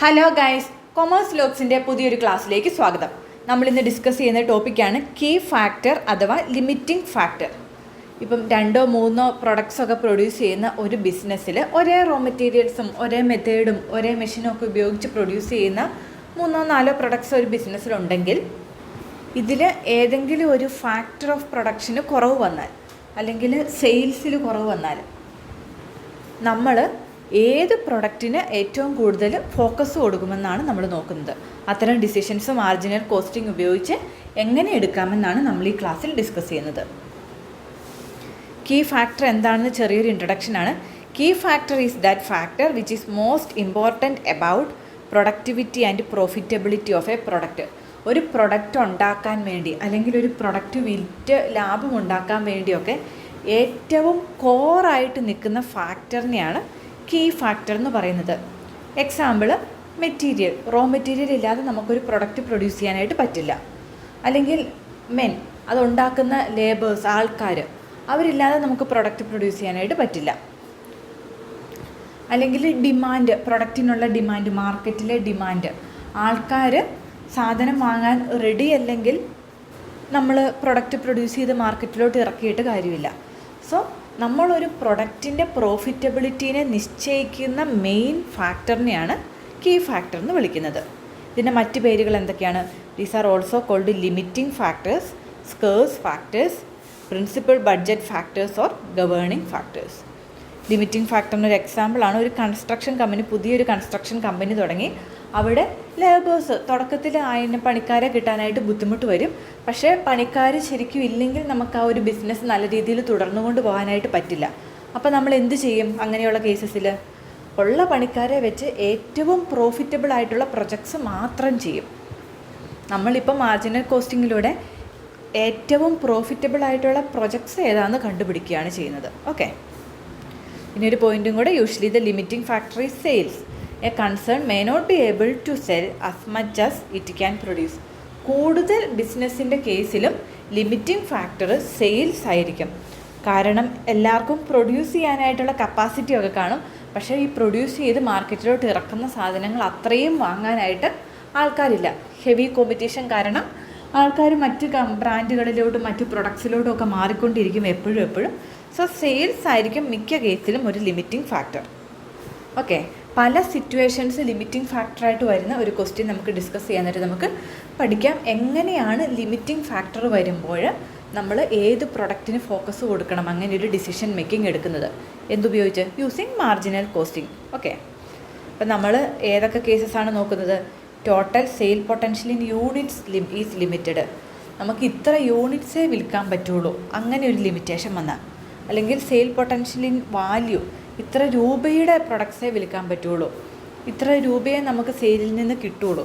Hello guys, commerce ലോഗ്സിൻ്റെ പുതിയൊരു ക്ലാസ്സിലേക്ക് സ്വാഗതം. നമ്മളിന്ന് ഡിസ്കസ് ചെയ്യുന്ന ടോപ്പിക്കാണ് കീ ഫാക്ടർ അഥവാ ലിമിറ്റിംഗ് ഫാക്ടർ. ഇപ്പം 2-3 പ്രൊഡക്ട്സൊക്കെ പ്രൊഡ്യൂസ് ചെയ്യുന്ന ഒരു ബിസിനസ്സിൽ ഒരേ റോ മെറ്റീരിയൽസും ഒരേ മെത്തേഡും ഒരേ മെഷീനും ഒക്കെ ഉപയോഗിച്ച് പ്രൊഡ്യൂസ് ചെയ്യുന്ന 3-4 പ്രൊഡക്ട്സ് ഒരു ബിസിനസ്സിലുണ്ടെങ്കിൽ ഇതിൽ ഏതെങ്കിലും ഒരു ഫാക്ടർ ഓഫ് പ്രൊഡക്ഷന് കുറവ് വന്നാൽ അല്ലെങ്കിൽ സെയിൽസിൽ കുറവ് വന്നാൽ നമ്മൾ ഏത് പ്രൊഡക്റ്റിന് ഏറ്റവും കൂടുതൽ ഫോക്കസ് കൊടുക്കുമെന്നാണ് നമ്മൾ നോക്കുന്നത്. അത്തരം ഡിസിഷൻസ് മാർജിനൽ കോസ്റ്റിംഗ് ഉപയോഗിച്ച് എങ്ങനെ എടുക്കാമെന്നാണ് നമ്മൾ ഈ ക്ലാസ്സിൽ ഡിസ്കസ് ചെയ്യുന്നത്. കീ ഫാക്ടർ എന്താണെന്ന് ചെറിയൊരു ഇൻട്രൊഡക്ഷനാണ്. Key factor is that factor which is most important about productivity and profitability of a product. ഒരു പ്രൊഡക്റ്റ് ഉണ്ടാക്കാൻ വേണ്ടി അല്ലെങ്കിൽ ഒരു പ്രൊഡക്റ്റ് വിറ്റ് ലാഭം ഉണ്ടാക്കാൻ വേണ്ടിയൊക്കെ ഏറ്റവും കോറായിട്ട് നിൽക്കുന്ന ഫാക്ടറിനെയാണ് കീ ഫാക്ടർ എന്ന് പറയുന്നത്. എക്സാമ്പിൾ, മെറ്റീരിയൽ, റോ മെറ്റീരിയൽ ഇല്ലാതെ നമുക്കൊരു പ്രൊഡക്റ്റ് പ്രൊഡ്യൂസ് ചെയ്യാനായിട്ട് പറ്റില്ല. അല്ലെങ്കിൽ അതുണ്ടാക്കുന്ന ലേബേഴ്സ്, ആൾക്കാർ, അവരില്ലാതെ നമുക്ക് പ്രൊഡക്റ്റ് പ്രൊഡ്യൂസ് ചെയ്യാനായിട്ട് പറ്റില്ല. അല്ലെങ്കിൽ ഡിമാൻഡ്, പ്രൊഡക്റ്റിനുള്ള ഡിമാൻഡ്, മാർക്കറ്റിലെ ഡിമാൻഡ്, ആൾക്കാർ സാധനം വാങ്ങാൻ റെഡി അല്ലെങ്കിൽ നമ്മൾ പ്രൊഡക്റ്റ് പ്രൊഡ്യൂസ് ചെയ്ത് മാർക്കറ്റിലോട്ട് ഇറക്കിയിട്ട് കാര്യമില്ല. സോ നമ്മളൊരു പ്രൊഡക്റ്റിൻ്റെ പ്രോഫിറ്റബിലിറ്റീനെ നിശ്ചയിക്കുന്ന മെയിൻ ഫാക്ടറിനെയാണ് കീ ഫാക്ടർ എന്ന് വിളിക്കുന്നത്. ഇതിൻ്റെ മറ്റ് പേരുകൾ എന്തൊക്കെയാണ്? These are also called limiting factors, scarce factors, principal budget factors or governing factors. Limiting ഫാക്ടറിനൊരു എക്സാമ്പിളാണ് ഒരു കൺസ്ട്രക്ഷൻ കമ്പനി, പുതിയൊരു കൺസ്ട്രക്ഷൻ കമ്പനി തുടങ്ങി. അവിടെ ലേബേഴ്സ് തുടക്കത്തിൽ അതിന് പണിക്കാരെ കിട്ടാനായിട്ട് ബുദ്ധിമുട്ട് വരും. പക്ഷേ പണിക്കാർ ശരിക്കും ഇല്ലെങ്കിൽ നമുക്ക് ആ ഒരു ബിസിനസ് നല്ല രീതിയിൽ തുടർന്നുകൊണ്ട് പോകാനായിട്ട് പറ്റില്ല. അപ്പോൾ നമ്മൾ എന്ത് ചെയ്യും? അങ്ങനെയുള്ള കേസസിൽ ഉള്ള പണിക്കാരെ വെച്ച് ഏറ്റവും പ്രോഫിറ്റബിൾ ആയിട്ടുള്ള പ്രൊജക്ട്സ് മാത്രം ചെയ്യും. നമ്മളിപ്പോൾ മാർജിനൽ കോസ്റ്റിങ്ങിലൂടെ ഏറ്റവും പ്രോഫിറ്റബിൾ ആയിട്ടുള്ള പ്രൊജക്ട്സ് ഏതാണെന്ന് കണ്ടുപിടിക്കുകയാണ് ചെയ്യുന്നത്. ഓക്കെ, ഇനി ഒരു പോയിൻറ്റും കൂടെ. Usually the limiting factor is sales. A concern may not be able to sell as much as it can produce. കൂടുതൽ ബിസിനസ്സിൻ്റെ കേസിലും ലിമിറ്റിംഗ് ഫാക്ടർ സെയിൽസ് ആയിരിക്കും. കാരണം എല്ലാവർക്കും പ്രൊഡ്യൂസ് ചെയ്യാനായിട്ടുള്ള കപ്പാസിറ്റി ഒക്കെ കാണും. പക്ഷേ ഈ പ്രൊഡ്യൂസ് ചെയ്ത് മാർക്കറ്റിലോട്ട് ഇറക്കുന്ന സാധനങ്ങൾ അത്രയും വാങ്ങാനായിട്ട് ആൾക്കാരില്ല. ഹെവി കോമ്പറ്റീഷൻ കാരണം ആൾക്കാർ മറ്റ് ബ്രാൻഡുകളിലോട്ടും മറ്റ് പ്രൊഡക്ട്സിലോട്ടും ഒക്കെ മാറിക്കൊണ്ടിരിക്കും എപ്പോഴും. സോ സെയിൽസ് ആയിരിക്കും മിക്ക കേസിലും ഒരു ലിമിറ്റിംഗ് ഫാക്ടർ. ഓക്കെ, പല സിറ്റുവേഷൻസ് ലിമിറ്റിംഗ് ഫാക്ടറായിട്ട് വരുന്ന ഒരു ക്വസ്റ്റ്യൻ നമുക്ക് ഡിസ്കസ് ചെയ്യാനായിട്ട് നമുക്ക് പഠിക്കാം. എങ്ങനെയാണ് ലിമിറ്റിംഗ് ഫാക്ടർ വരുമ്പോൾ നമ്മൾ ഏത് പ്രൊഡക്റ്റിന് ഫോക്കസ് കൊടുക്കണം, അങ്ങനെ ഒരു ഡിസിഷൻ മേക്കിംഗ് എടുക്കുന്നത് എന്തുപയോഗിച്ച്? Using marginal costing. ഓക്കെ, അപ്പം നമ്മൾ ഏതൊക്കെ കേസസാണ് നോക്കുന്നത്? Total sale potential in units is limited. നമുക്ക് ഇത്ര യൂണിറ്റ്സേ വിൽക്കാൻ പറ്റുള്ളൂ, അങ്ങനെ ഒരു ലിമിറ്റേഷൻ വന്നാൽ. അല്ലെങ്കിൽ സെയിൽ പൊട്ടൻഷ്യൽ ഇൻ വാല്യൂ, ഇത്ര രൂപയുടെ പ്രൊഡക്ട്സേ വിൽക്കാൻ പറ്റുള്ളൂ, ഇത്ര രൂപയെ നമുക്ക് സെയിലിൽ നിന്ന് കിട്ടുള്ളൂ,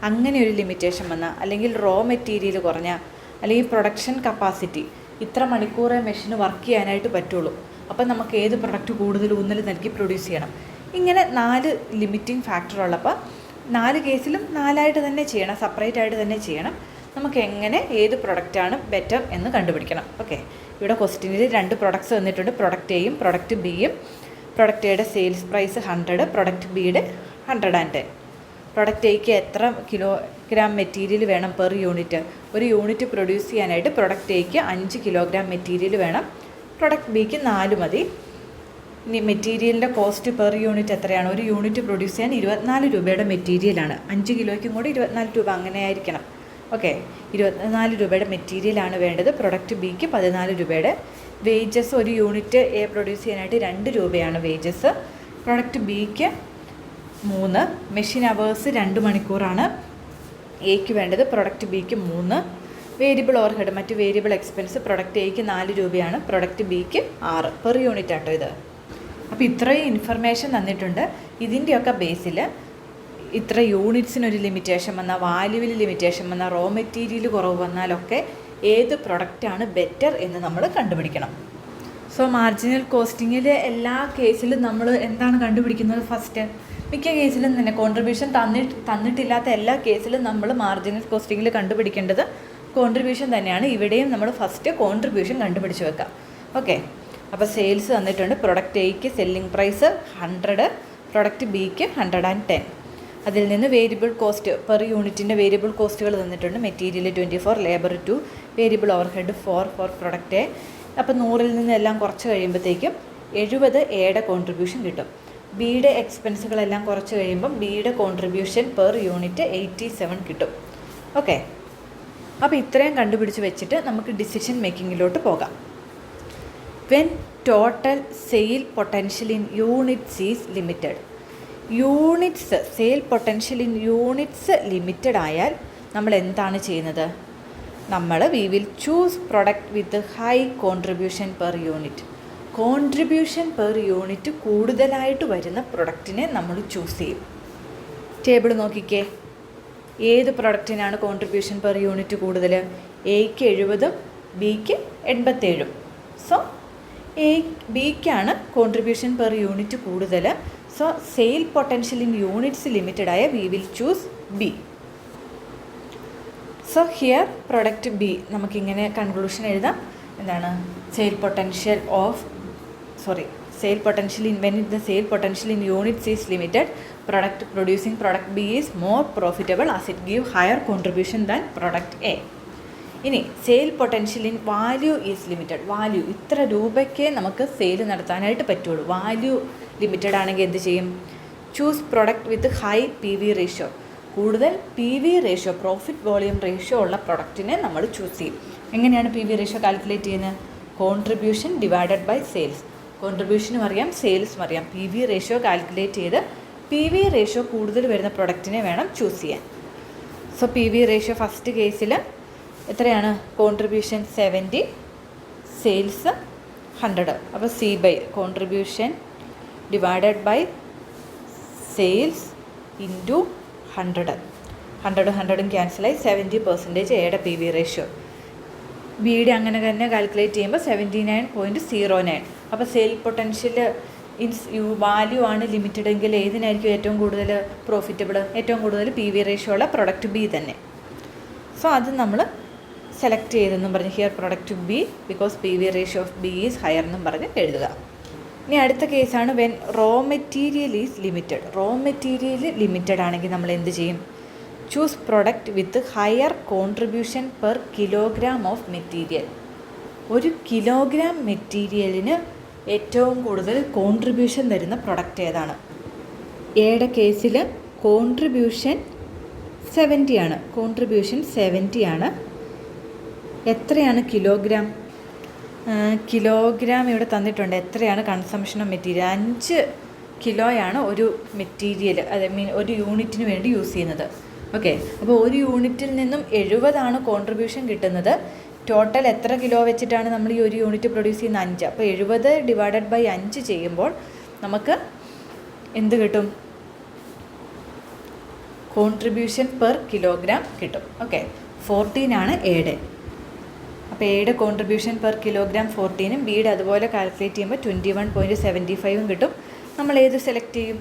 അങ്ങനെ ഒരു ലിമിറ്റേഷൻ വന്നാൽ. അല്ലെങ്കിൽ റോ മെറ്റീരിയൽ കുറഞ്ഞ, അല്ലെങ്കിൽ പ്രൊഡക്ഷൻ കപ്പാസിറ്റി, ഇത്ര മണിക്കൂറേ മെഷീന് വർക്ക് ചെയ്യാനായിട്ട് പറ്റുള്ളൂ, അപ്പം നമുക്ക് ഏത് പ്രൊഡക്റ്റ് കൂടുതൽ ഊന്നൽ നൽകി പ്രൊഡ്യൂസ് ചെയ്യണം. ഇങ്ങനെ 4 ലിമിറ്റിംഗ് ഫാക്ടർ ഉള്ളപ്പോൾ 4 കേസിലും 4ആയിട്ട് തന്നെ ചെയ്യണം, സെപ്പറേറ്റ് ആയിട്ട് തന്നെ ചെയ്യണം. നമുക്ക് എങ്ങനെ ഏത് പ്രൊഡക്റ്റാണ് ബെറ്റർ എന്ന് കണ്ടുപിടിക്കണം. ഓക്കെ, ഇവിടെ ക്വസ്റ്റ്യനിൽ 2 പ്രൊഡക്ട്സ് തന്നിട്ടുണ്ട്, പ്രൊഡക്റ്റ് എയും പ്രൊഡക്റ്റ് ബിയും. പ്രൊഡക്റ്റ് എയുടെ സെയിൽസ് പ്രൈസ് 100, പ്രൊഡക്റ്റ് ബിയുടെ 110. പ്രൊഡക്റ്റ് എയ്ക്ക് എത്ര കിലോഗ്രാം മെറ്റീരിയൽ വേണം പെർ യൂണിറ്റ്? ഒരു യൂണിറ്റ് പ്രൊഡ്യൂസ് ചെയ്യാനായിട്ട് പ്രൊഡക്റ്റ് എയ്ക്ക് 5 കിലോഗ്രാം മെറ്റീരിയൽ വേണം, പ്രൊഡക്റ്റ് ബിക്ക് 4 മതി. ഇനി മെറ്റീരിയലിൻ്റെ കോസ്റ്റ് പെർ യൂണിറ്റ് എത്രയാണ്? ഒരു യൂണിറ്റ് പ്രൊഡ്യൂസ് ചെയ്യാൻ 24 രൂപയുടെ മെറ്റീരിയലാണ്, 5 കിലോയ്ക്കും കൂടി 24 രൂപ, അങ്ങനെ ആയിരിക്കണം. ഓക്കെ, 24 രൂപയുടെ മെറ്റീരിയലാണ് വേണ്ടത്. പ്രൊഡക്റ്റ് ബിക്ക് 14 രൂപയുടെ. വേജസ്, ഒരു യൂണിറ്റ് എ പ്രൊഡ്യൂസ് ചെയ്യാനായിട്ട് 2 രൂപയാണ് വേജസ്. പ്രൊഡക്റ്റ് ബിക്ക് 3. മെഷീൻ അവേഴ്സ് 2 മണിക്കൂറാണ് എക്ക് വേണ്ടത്, പ്രൊഡക്റ്റ് ബിക്ക് 3. വേരിയബിൾ ഓവർഹെഡ്, മറ്റ് വേരിയബിൾ എക്സ്പെൻസ് പ്രൊഡക്റ്റ് എക്ക് 4 രൂപയാണ്, പ്രൊഡക്റ്റ് ബിക്ക് 6 പെർ യൂണിറ്റ് ആട്ടോ ഇത്. അപ്പോൾ ഇത്രയും ഇൻഫർമേഷൻ തന്നിട്ടുണ്ട്. ഇതിൻ്റെയൊക്കെ ബേസിൽ ഇത്ര യൂണിറ്റ്സിനൊരു ലിമിറ്റേഷൻ വന്നാൽ, വാല്യൂവിൽ ലിമിറ്റേഷൻ വന്നാൽ, റോ മെറ്റീരിയൽ കുറവ് വന്നാലൊക്കെ ഏത് പ്രൊഡക്റ്റാണ് ബെറ്റർ എന്ന് നമ്മൾ കണ്ടുപിടിക്കണം. സോ മാർജിനൽ കോസ്റ്റിങ്ങിൽ എല്ലാ കേസിലും നമ്മൾ എന്താണ് കണ്ടുപിടിക്കുന്നത്? ഫസ്റ്റ്, മിക്ക കേസിലും തന്നെ കോൺട്രിബ്യൂഷൻ തന്നിട്ടില്ലാത്ത എല്ലാ കേസിലും നമ്മൾ മാർജിനൽ കോസ്റ്റിങ്ങിൽ കണ്ടുപിടിക്കേണ്ടത് കോൺട്രിബ്യൂഷൻ തന്നെയാണ്. ഇവിടെയും നമ്മൾ ഫസ്റ്റ് കോൺട്രിബ്യൂഷൻ കണ്ടുപിടിച്ച് വെക്കാം. ഓക്കെ, അപ്പോൾ സെയിൽസ് തന്നിട്ടുണ്ട്. പ്രൊഡക്റ്റ് എയ്ക്ക് സെല്ലിംഗ് പ്രൈസ് 100, പ്രൊഡക്റ്റ് ബിക്ക് 110. അതിൽ നിന്ന് വേരിയബിൾ കോസ്റ്റ് പെർ യൂണിറ്റിൻ്റെ വേരിയബിൾ കോസ്റ്റുകൾ തന്നിട്ടുണ്ട്. Material 24, labour 2, variable overhead 4 for product A. അപ്പോൾ 100-ൽ നിന്ന് എല്ലാം കുറച്ച് കഴിയുമ്പോഴത്തേക്കും 70 എയുടെ കോൺട്രിബ്യൂഷൻ കിട്ടും. ബിയുടെ എക്സ്പെൻസുകളെല്ലാം കുറച്ച് കഴിയുമ്പം ബിയുടെ കോൺട്രിബ്യൂഷൻ പെർ യൂണിറ്റ് 87 കിട്ടും. ഓക്കെ, അപ്പോൾ ഇത്രയും കണ്ടുപിടിച്ച് വെച്ചിട്ട് നമുക്ക് ഡിസിഷൻ മേക്കിങ്ങിലോട്ട് പോകാം. When total sale potential in units is limited. Units sale potential in units limited ആയാൽ നമ്മൾ എന്താണ് ചെയ്യുന്നത്? നമ്മൾ V will choose product with high contribution per unit. Contribution per unit കൂടുതലായിട്ട് വരുന്ന പ്രൊഡക്റ്റിനെ നമ്മൾ ചൂസ് ചെയ്യും. ടേബിൾ നോക്കിക്കേ, ഏത് പ്രൊഡക്റ്റിനാണ് കോൺട്രിബ്യൂഷൻ പെർ യൂണിറ്റ് കൂടുതൽ? എയ്ക്ക് 70, ബിക്ക് 87. സോ ബിക്കാണ് കോൺട്രിബ്യൂഷൻ പെർ യൂണിറ്റ് കൂടുതൽ. So sale potential in units limited ആയ we will choose B. So here product B, നമുക്കിങ്ങനെ കൺക്ലൂഷൻ എഴുതാം. എന്താണ്? Sale potential when the sale potential in units is limited, producing product B is more profitable as it gives higher contribution than product A. ഇനി sale potential in value is limited. Value ഇത്ര രൂപയ്ക്ക് നമുക്ക് sale നടത്താനായിട്ട് പറ്റുള്ളൂ. Value limited ആണെങ്കിൽ എന്ത് ചെയ്യും? Choose product with high PV ratio. കൂടുതൽ PV ratio, profit volume ratio ഉള്ള പ്രൊഡക്റ്റിനെ നമ്മൾ ചൂസ് ചെയ്യും. എങ്ങനെയാണ് PV റേഷ്യോ കാൽക്കുലേറ്റ് ചെയ്യുന്നത്? Contribution divided by sales. കോൺട്രിബ്യൂഷനും അറിയാം, സെയിൽസും അറിയാം. PV റേഷ്യോ കാൽക്കുലേറ്റ് ചെയ്ത് PV റേഷ്യോ കൂടുതൽ വരുന്ന പ്രൊഡക്റ്റിനെ വേണം ചൂസ് ചെയ്യാൻ. സോ PV റേഷ്യോ ഫസ്റ്റ് കേസിൽ എത്രയാണ്? Contribution 70, sales 100. അപ്പോൾ C by contribution divided by sales into 100. 100 ക്യാൻസലായി 70% എയുടെ PV റേഷ്യോ. ബിയുടെ അങ്ങനെ തന്നെ കാൽക്കുലേറ്റ് ചെയ്യുമ്പോൾ 79.09. അപ്പോൾ സെയിൽ പൊട്ടൻഷ്യൽ വാല്യൂ ആണ് ലിമിറ്റഡ് എങ്കിൽ ഏതിനായിരിക്കും ഏറ്റവും കൂടുതൽ പ്രോഫിറ്റബിൾ? ഏറ്റവും കൂടുതൽ PV റേഷ്യോ ഉള്ള പ്രൊഡക്റ്റ് ബി തന്നെ. സോ അത് നമ്മൾ സെലക്ട് ചെയ്തെന്നും പറഞ്ഞ് here product B because PV ratio of B is higher എന്നും പറഞ്ഞ് എഴുതുക. ഇനി അടുത്ത കേസാണ് when raw material is limited. Raw material limited ആണെങ്കിൽ നമ്മൾ എന്ത് ചെയ്യും? Choose product with higher contribution per kilogram of material. ഒരു കിലോഗ്രാം മെറ്റീരിയലിന് ഏറ്റവും കൂടുതൽ കോൺട്രിബ്യൂഷൻ തരുന്ന പ്രൊഡക്റ്റ് ഏതാണ്? എയുടെ കേസിൽ കോൺട്രിബ്യൂഷൻ 70 ആണ്. കോൺട്രിബ്യൂഷൻ 70 ആണ്. എത്രയാണ് കിലോഗ്രാം? കിലോഗ്രാം ഇവിടെ തന്നിട്ടുണ്ട്. എത്രയാണ് കൺസംഷൻ ഓഫ് മെറ്റീരിയൽ? 5 കിലോയാണ് ഒരു മെറ്റീരിയൽ, ഒരു യൂണിറ്റിന് വേണ്ടി യൂസ് ചെയ്യുന്നത്. ഓക്കെ, അപ്പോൾ ഒരു യൂണിറ്റിൽ നിന്നും 70 കോൺട്രിബ്യൂഷൻ കിട്ടുന്നത്. ടോട്ടൽ എത്ര കിലോ വെച്ചിട്ടാണ് നമ്മൾ ഈ ഒരു യൂണിറ്റ് പ്രൊഡ്യൂസ് ചെയ്യുന്ന? 5. അപ്പോൾ 70 ഡിവൈഡഡ് ബൈ 5 ചെയ്യുമ്പോൾ നമുക്ക് എന്ത് കിട്ടും? കോൺട്രിബ്യൂഷൻ പെർ കിലോഗ്രാം കിട്ടും. ഓക്കെ, 14 ആണ് എയുടെ. അപ്പോൾ എയുടെ കോൺട്രിബ്യൂഷൻ പെർ കിലോഗ്രാം 14, ബിയുടെ അതുപോലെ കാൽക്കുലേറ്റ് ചെയ്യുമ്പോൾ 21.75 കിട്ടും. നമ്മൾ ഏത് സെലക്ട് ചെയ്യും?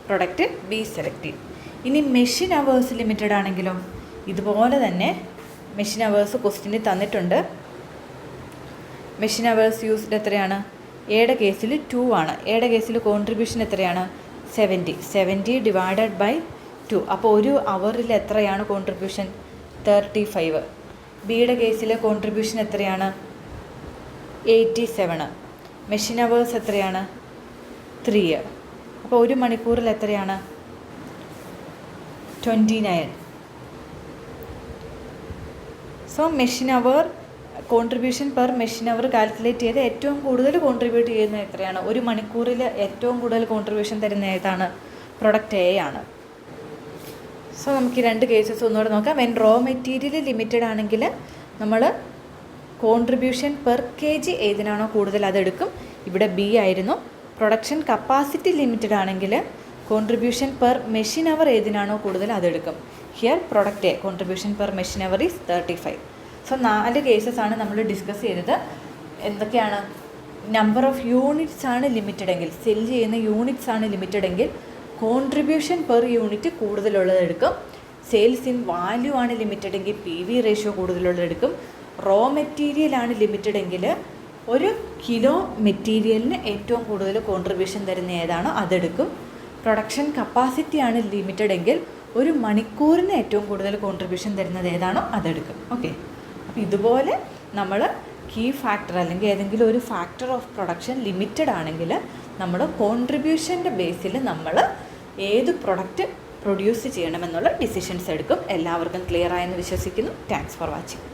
പ്രൊഡക്റ്റ് ബി സെലക്ട് ചെയ്യും. ഇനി മെഷീൻ അവേഴ്സ് ലിമിറ്റഡ് ആണെങ്കിലോ ഇതുപോലെ തന്നെ മെഷീൻ അവേഴ്സ് ക്വസ്റ്റ്യനിൽ തന്നിട്ടുണ്ട്. മെഷീൻ അവേഴ്സ് യൂസ്ഡ് എത്രയാണ്? എയുടെ കേസിൽ 2 ആണ്. എയുടെ കേസിൽ കോൺട്രിബ്യൂഷൻ എത്രയാണ്? 70 ഡിവൈഡഡ് ബൈ 2. അപ്പോൾ ഒരു അവറിൽ എത്രയാണ് കോൺട്രിബ്യൂഷൻ? 35. ബിയുടെ കേസിൽ കോൺട്രിബ്യൂഷൻ എത്രയാണ്? 87. മെഷീൻ അവേഴ്സ് എത്രയാണ്? 3. അപ്പോൾ ഒരു മണിക്കൂറിൽ എത്രയാണ്? 29. So machine hour contribution per machine അവർ കാൽക്കുലേറ്റ് ചെയ്ത് ഏറ്റവും കൂടുതൽ കോൺട്രിബ്യൂട്ട് ചെയ്യുന്നത് എത്രയാണ്? ഒരു മണിക്കൂറിൽ ഏറ്റവും കൂടുതൽ കോൺട്രിബ്യൂഷൻ തരുന്ന ഏതാണ്? പ്രൊഡക്റ്റ് എ ആണ്. സോ നമുക്ക് ഈ 2 കേസസ് ഒന്നുകൂടെ നോക്കാം. വെൻ റോ മെറ്റീരിയൽ ലിമിറ്റഡ് ആണെങ്കിൽ നമ്മൾ കോൺട്രിബ്യൂഷൻ പെർ kg ഏതിനാണോ കൂടുതൽ അതെടുക്കും. ഇവിടെ ബി ആയിരുന്നു. പ്രൊഡക്ഷൻ കപ്പാസിറ്റി ലിമിറ്റഡ് ആണെങ്കിൽ കോൺട്രിബ്യൂഷൻ പെർ മെഷീൻ അവർ ഏതിനാണോ കൂടുതൽ അതെടുക്കും. Here product A contribution per machine hour is 35. So 4 cases ആണ് നമ്മൾ ഡിസ്കസ് ചെയ്തത്. എന്തൊക്കെയാണ്? നമ്പർ ഓഫ് യൂണിറ്റ്സ് ആണ് ലിമിറ്റഡ് എങ്കിൽ, സെൽ ചെയ്യുന്ന യൂണിറ്റ്സ് ആണ് ലിമിറ്റഡ് എങ്കിൽ കോൺട്രിബ്യൂഷൻ പെർ യൂണിറ്റ് കൂടുതലുള്ളത് എടുക്കും. സെയിൽസ് ഇൻ വാല്യൂ ആണ് ലിമിറ്റഡ് എങ്കിൽ PV റേഷ്യോ കൂടുതലുള്ളത് എടുക്കും. റോ മെറ്റീരിയൽ ആണ് ലിമിറ്റഡ് എങ്കിൽ ഒരു കിലോ മെറ്റീരിയലിന് ഏറ്റവും കൂടുതൽ കോൺട്രിബ്യൂഷൻ തരുന്ന ഏതാണോ അതെടുക്കും. പ്രൊഡക്ഷൻ കപ്പാസിറ്റിയാണ് ലിമിറ്റഡ് എങ്കിൽ ഒരു മണിക്കൂറിന് ഏറ്റവും കൂടുതൽ കോൺട്രിബ്യൂഷൻ തരുന്നത് ഏതാണോ അതെടുക്കും. ഓക്കെ, അപ്പോൾ ഇതുപോലെ നമ്മൾ കീ ഫാക്ടർ അല്ലെങ്കിൽ ഏതെങ്കിലും ഒരു ഫാക്ടർ ഓഫ് പ്രൊഡക്ഷൻ ലിമിറ്റഡ് ആണെങ്കിൽ നമ്മൾ കോൺട്രിബ്യൂഷൻ്റെ ബേസിൽ നമ്മൾ ഏത് പ്രൊഡക്റ്റ് പ്രൊഡ്യൂസ് ചെയ്യണമെന്നുള്ള ഡിസിഷൻസ് എടുക്കും. എല്ലാവർക്കും ക്ലിയർ ആയെന്ന് വിശ്വസിക്കുന്നു. Thanks for watching.